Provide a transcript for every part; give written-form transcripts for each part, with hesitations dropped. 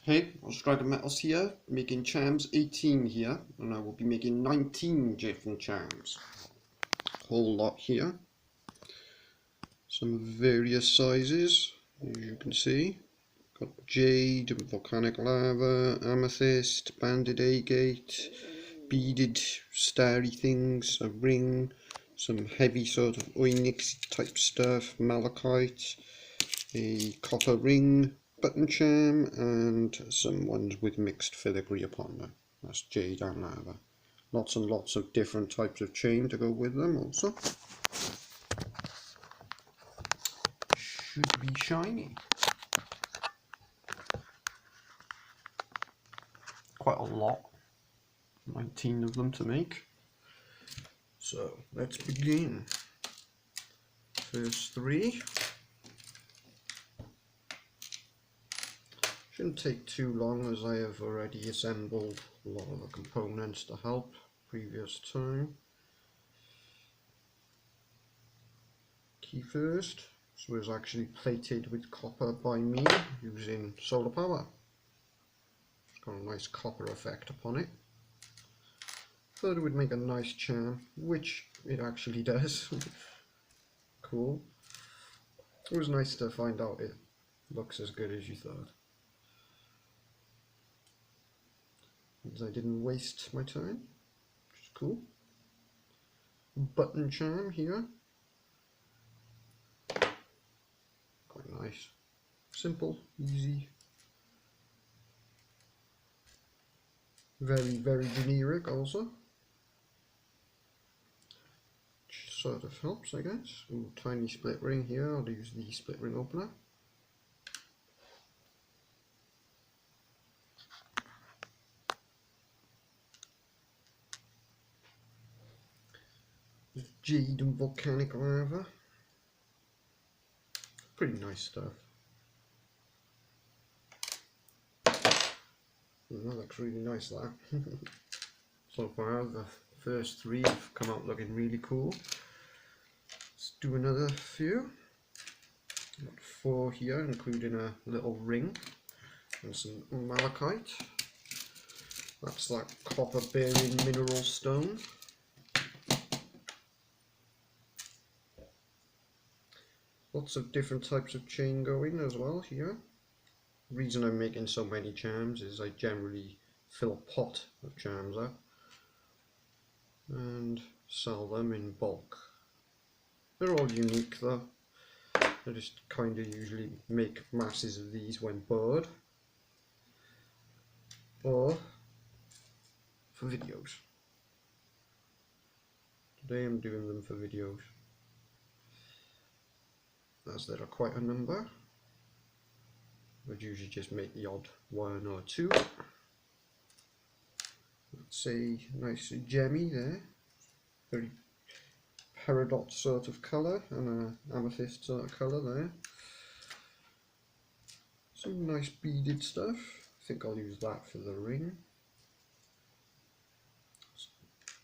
Hey, Australian Metals here, making charms 18 here, and I will be making 19 different charms. Whole lot here. Some various sizes, as you can see. Got jade, volcanic lava, amethyst, banded agate, beaded starry things, a ring, some heavy sort of onyx type stuff, malachite, a copper ring, button charm, and some ones with mixed filigree upon them. That's jade and lava. Lots and lots of different types of chain to go with them also. Should be shiny. Quite a lot. 19 of them to make. So let's begin. First three. Shouldn't take too long as I have already assembled a lot of the components to help previous time. Key first. This was actually plated with copper by me using solar power. It's got a nice copper effect upon it. Thought it would make a nice charm, which it actually does. Cool. It was nice to find out it looks as good as you thought. Means I didn't waste my time, which is cool. Button charm here. Quite nice. Simple, easy. Very, very generic also. Which sort of helps, I guess. Ooh, tiny split ring here. I'll use the split ring opener. Jade and volcanic lava. Pretty nice stuff. That looks really nice, that. So far, the first three have come out looking really cool. Let's do another few. Got 4 here, including a little ring and some malachite. That's that copper bearing mineral stone. Lots of different types of chain going as well here. The reason I'm making so many charms is I generally fill a pot of charms up and sell them in bulk. They're all unique though. I just kind of usually make masses of these when bored or for videos. Today I'm doing them for videos, as there are quite a number. I'd usually just make the odd 1 or 2. That's a nice gemmy there, very peridot sort of colour, and an amethyst sort of colour there. Some nice beaded stuff. I think I'll use that for the ring.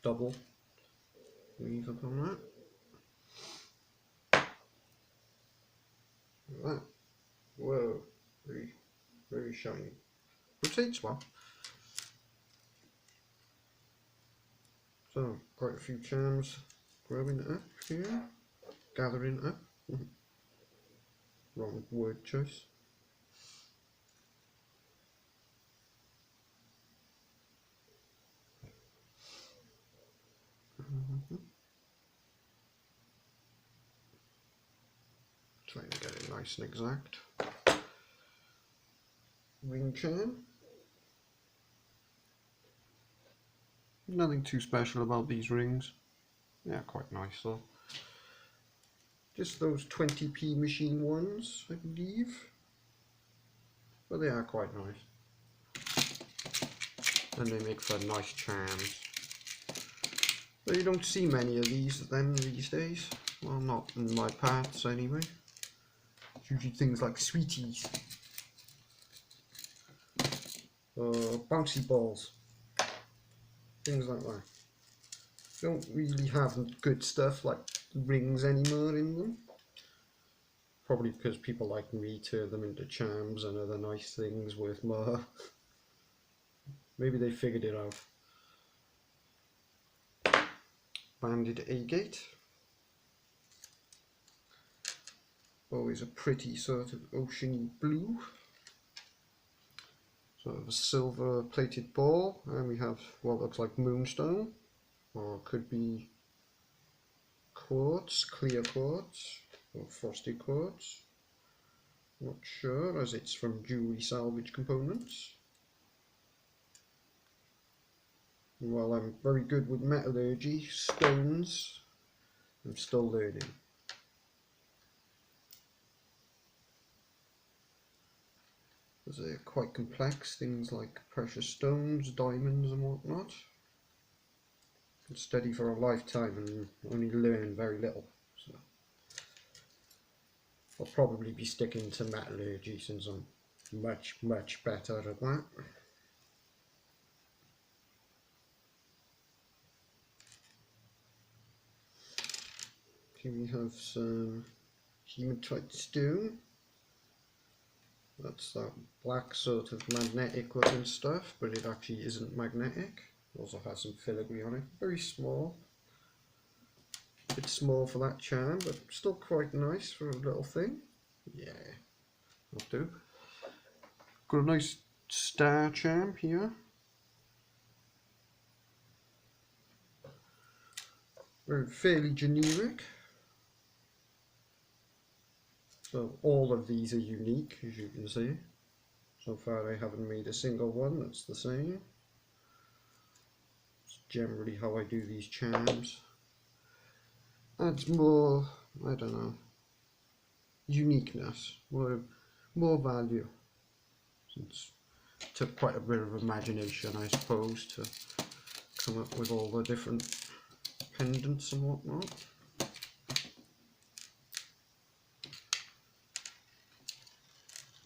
Double weave upon that. Look at that. Whoa, very, very shiny. Rotates well. So, quite a few charms growing up here. Gathering up. Wrong word choice. Trying to get it nice and exact. Ring charm. Nothing too special about these rings. Yeah, quite nice though. Just those 20p machine ones, I believe. But they are quite nice. And they make for nice charms. But you don't see many of these these days. Well, not in my parts anyway. It's usually things like sweeties. Bouncy balls. Things like that. Don't really have good stuff like rings anymore in them. Probably because people like me turn them into charms and other nice things worth more. Maybe they figured it out. Banded agate. Always a pretty sort of oceany blue. Sort of a silver plated ball, and we have what looks like moonstone, or could be quartz, clear quartz, or frosted quartz. Not sure, as it's from jewellery salvage components. While I'm very good with metallurgy, stones, I'm still learning. They're quite complex, things like precious stones, diamonds and whatnot. You can study for a lifetime and only learn very little. So I'll probably be sticking to metallurgy since I'm much better at that. Here we have some hematite stone. That's that black sort of magnetic looking stuff, but it actually isn't magnetic. It also has some filigree on it. Very small. A bit small for that charm, but still quite nice for a little thing. Yeah, that'll do. Got a nice star charm here. Fairly generic. So all of these are unique, as you can see. So far I haven't made a single one that's the same. It's generally how I do these charms. Adds more, I don't know, uniqueness, more value. Since it took quite a bit of imagination, I suppose, to come up with all the different pendants and whatnot.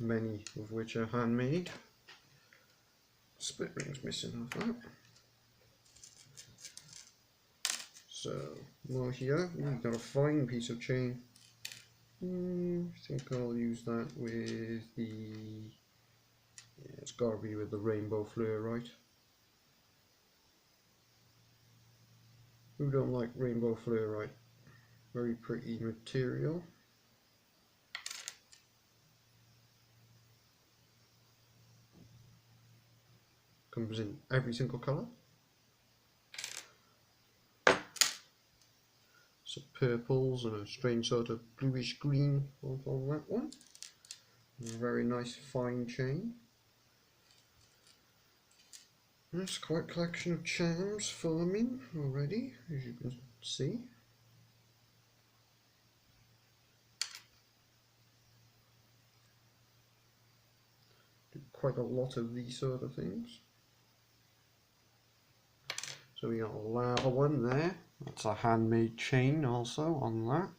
Many of which are handmade. Split ring's missing off that. So, more here. We've got a fine piece of chain. I think I'll use that with the... Yeah, it's got to be with the rainbow fluorite. Who don't like rainbow fluorite? Very pretty material. Comes in every single colour. Some purples and a strange sort of bluish green on that one. A very nice fine chain. There's quite a collection of charms forming already, as you can see. Do quite a lot of these sort of things. So we got a lava one there. That's a handmade chain also on that.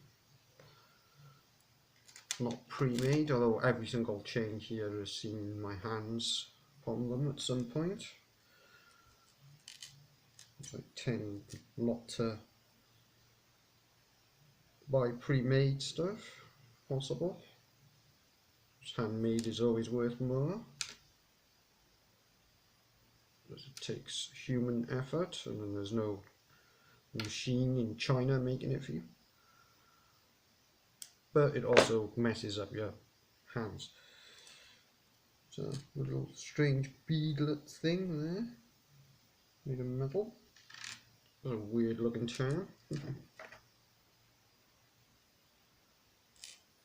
Not pre-made, although every single chain here has seen my hands upon them at some point. So I tend not to buy pre-made stuff, if possible. Just handmade is always worth more. Because it takes human effort, and then there's no machine in China making it for you. But it also messes up your hands. So a little strange beadlet thing there, made of metal. A weird looking charm.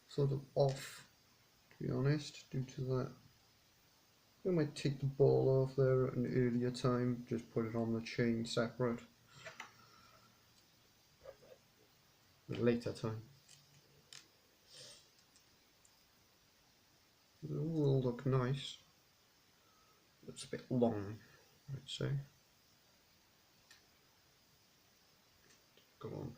Sort of off, to be honest, due to that. I might take the ball off there at an earlier time, just put it on the chain separate. At a later time. It will look nice. It's a bit long, I'd say. Go on.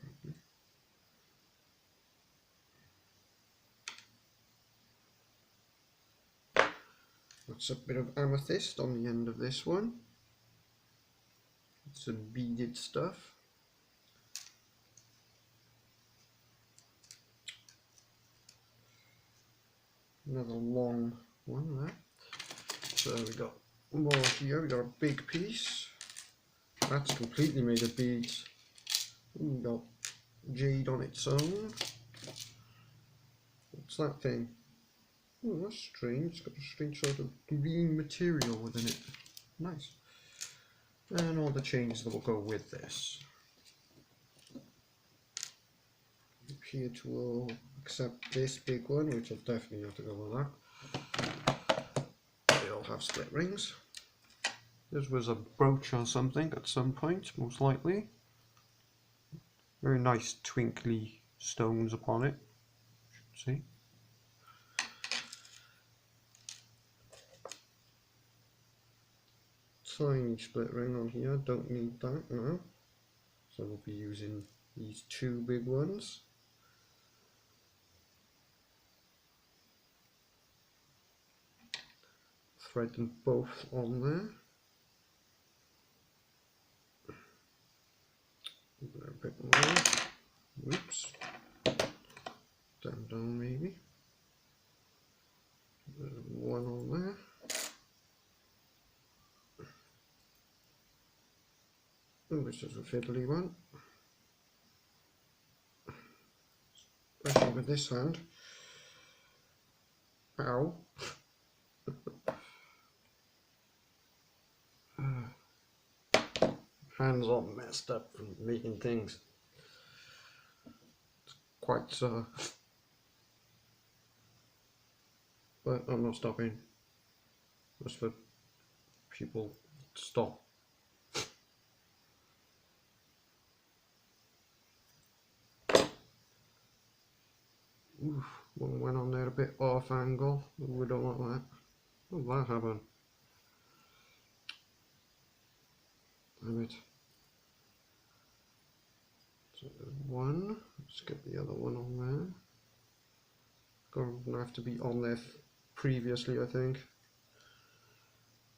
That's a bit of amethyst on the end of this one. Some beaded stuff. Another long one there. So we got more here. We got a big piece. That's completely made of beads. We got jade on its own. What's that thing? Oh, that's strange. It's got a strange sort of green material within it. Nice. And all the chains that will go with this. Appear to all except this big one, which will definitely have to go with that. They all have split rings. This was a brooch or something at some point, most likely. Very nice twinkly stones upon it. See? Tiny split ring on here, don't need that now. So we'll be using these two big ones. Thread them both on there. A bit more. Oops. Down maybe. There's one on there. Oh, this is a fiddly one. Especially with this hand. Ow. Hands all messed up from making things. It's quite but I'm not stopping. Just for people to stop. Oof, one went on there a bit off angle. We don't want that. What will that happen? Damn it. So there's one. Let's get the other one on there. Gonna have to be on there previously, I think.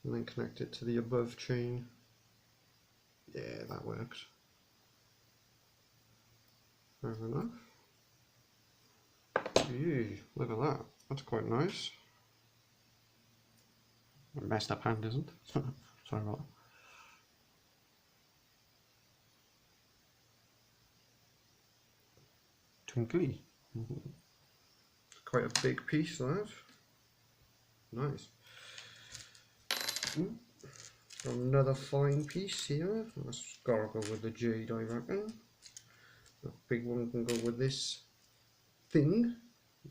And then connect it to the above chain. Yeah, that works. Fair enough. Eee, look at that. That's quite nice. A messed up hand, isn't? Sorry about that. Twinkly. Quite a big piece, that. Nice. Another fine piece here. That's gotta go with the jade, I reckon. That big one can go with this thing.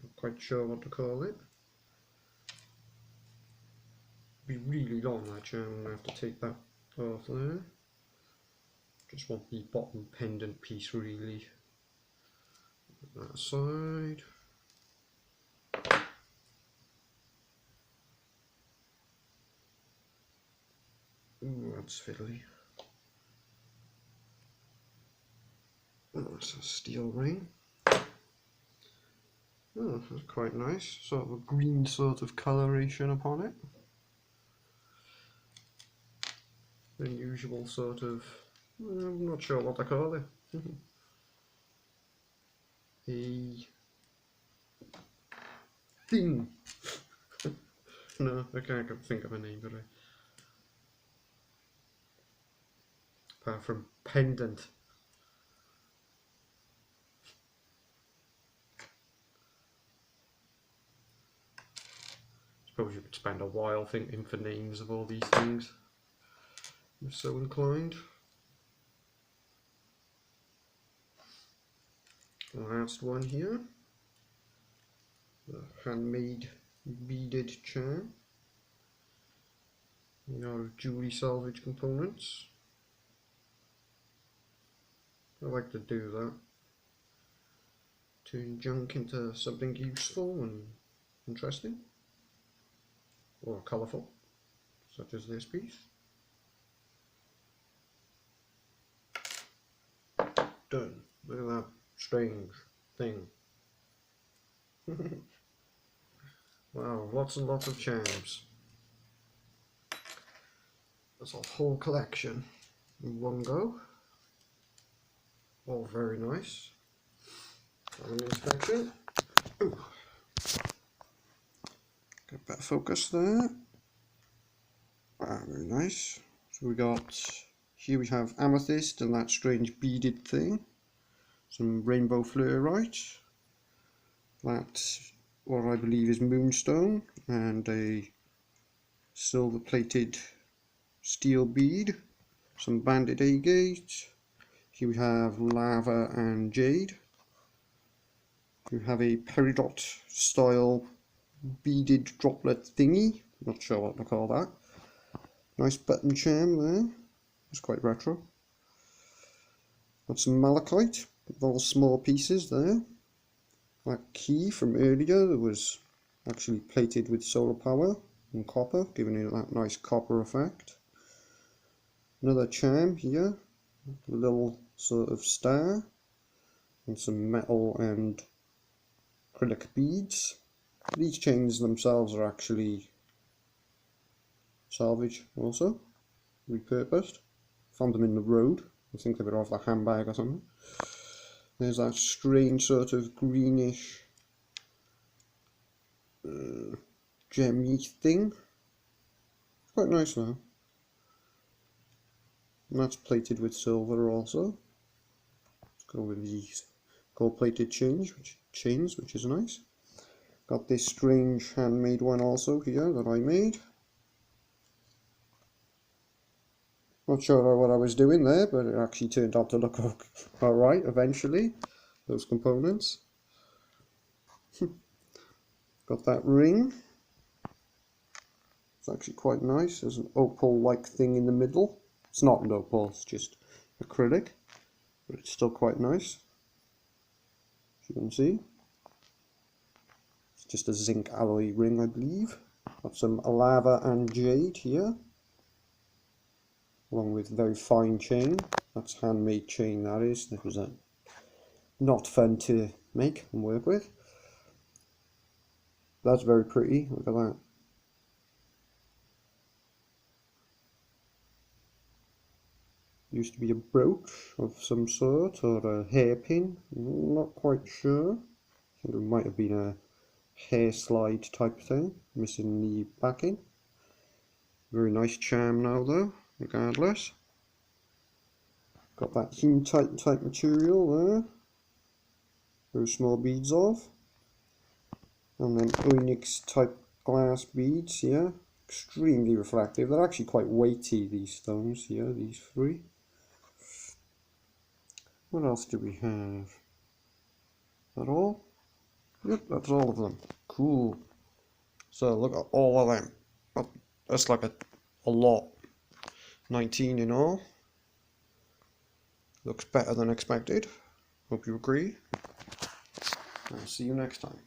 Not quite sure what to call it. Be really long, that chain. I'm gonna have to take that off there. Just want the bottom pendant piece, really. That side. Ooh, that's fiddly. Oh, that's a steel ring. Oh, that's quite nice. Sort of a green sort of coloration upon it. Unusual sort of, I'm not sure what to call it. A thing. No, I can't think of a name for it. Apart from pendant. Suppose you could spend a while thinking for names of all these things, if so inclined. Last one here. The handmade beaded charm. Our jewelry salvage components. I like to do that. Turn junk into something useful and interesting. Or colourful, such as this piece. Done. Look at that strange thing. Wow, lots and lots of charms. That's a whole collection in one go. All very nice. Have an inspection. Ooh. Get better focus there. Ah, very nice. So we got, here we have amethyst and that strange beaded thing. Some rainbow fluorite. That's what I believe is moonstone, and a silver plated steel bead. Some banded agate. Here we have lava and jade. We have a peridot style beaded droplet thingy. Not sure what to call that. Nice button charm there. It's quite retro. Got some malachite with all small pieces there. That key from earlier was actually plated with solar power and copper, giving it that nice copper effect. Another charm here, a little sort of star, and some metal and acrylic beads. These chains themselves are actually salvage also, repurposed. Found them in the road. I think they were off the handbag or something. There's that strange sort of greenish gemmy thing. Quite nice though. And that's plated with silver also. Let's go with these gold plated chains, which is nice. Got this strange handmade one also here that I made. Not sure what I was doing there, but it actually turned out to look alright eventually, those components. Got that ring. It's actually quite nice. There's an opal-like thing in the middle. It's not an opal, it's just acrylic, but it's still quite nice, as you can see. It's just a zinc alloy ring, I believe. Got some lava and jade here, along with very fine chain. That's handmade chain, that is. That was not fun to make and work with. That's very pretty, look at that. Used to be a brooch of some sort, or a hairpin, not quite sure. I think it might have been a hair slide type thing, missing the backing. Very nice charm now though, regardless. Got that hematite type material there, very small beads of. And then onyx type glass beads here, extremely reflective. They're actually quite weighty, these stones here, these three. What else do we have? Is that all? Yep, that's all of them. Cool. So look at all of them. That's like a lot. 19 in all. Looks better than expected. Hope you agree. I'll see you next time.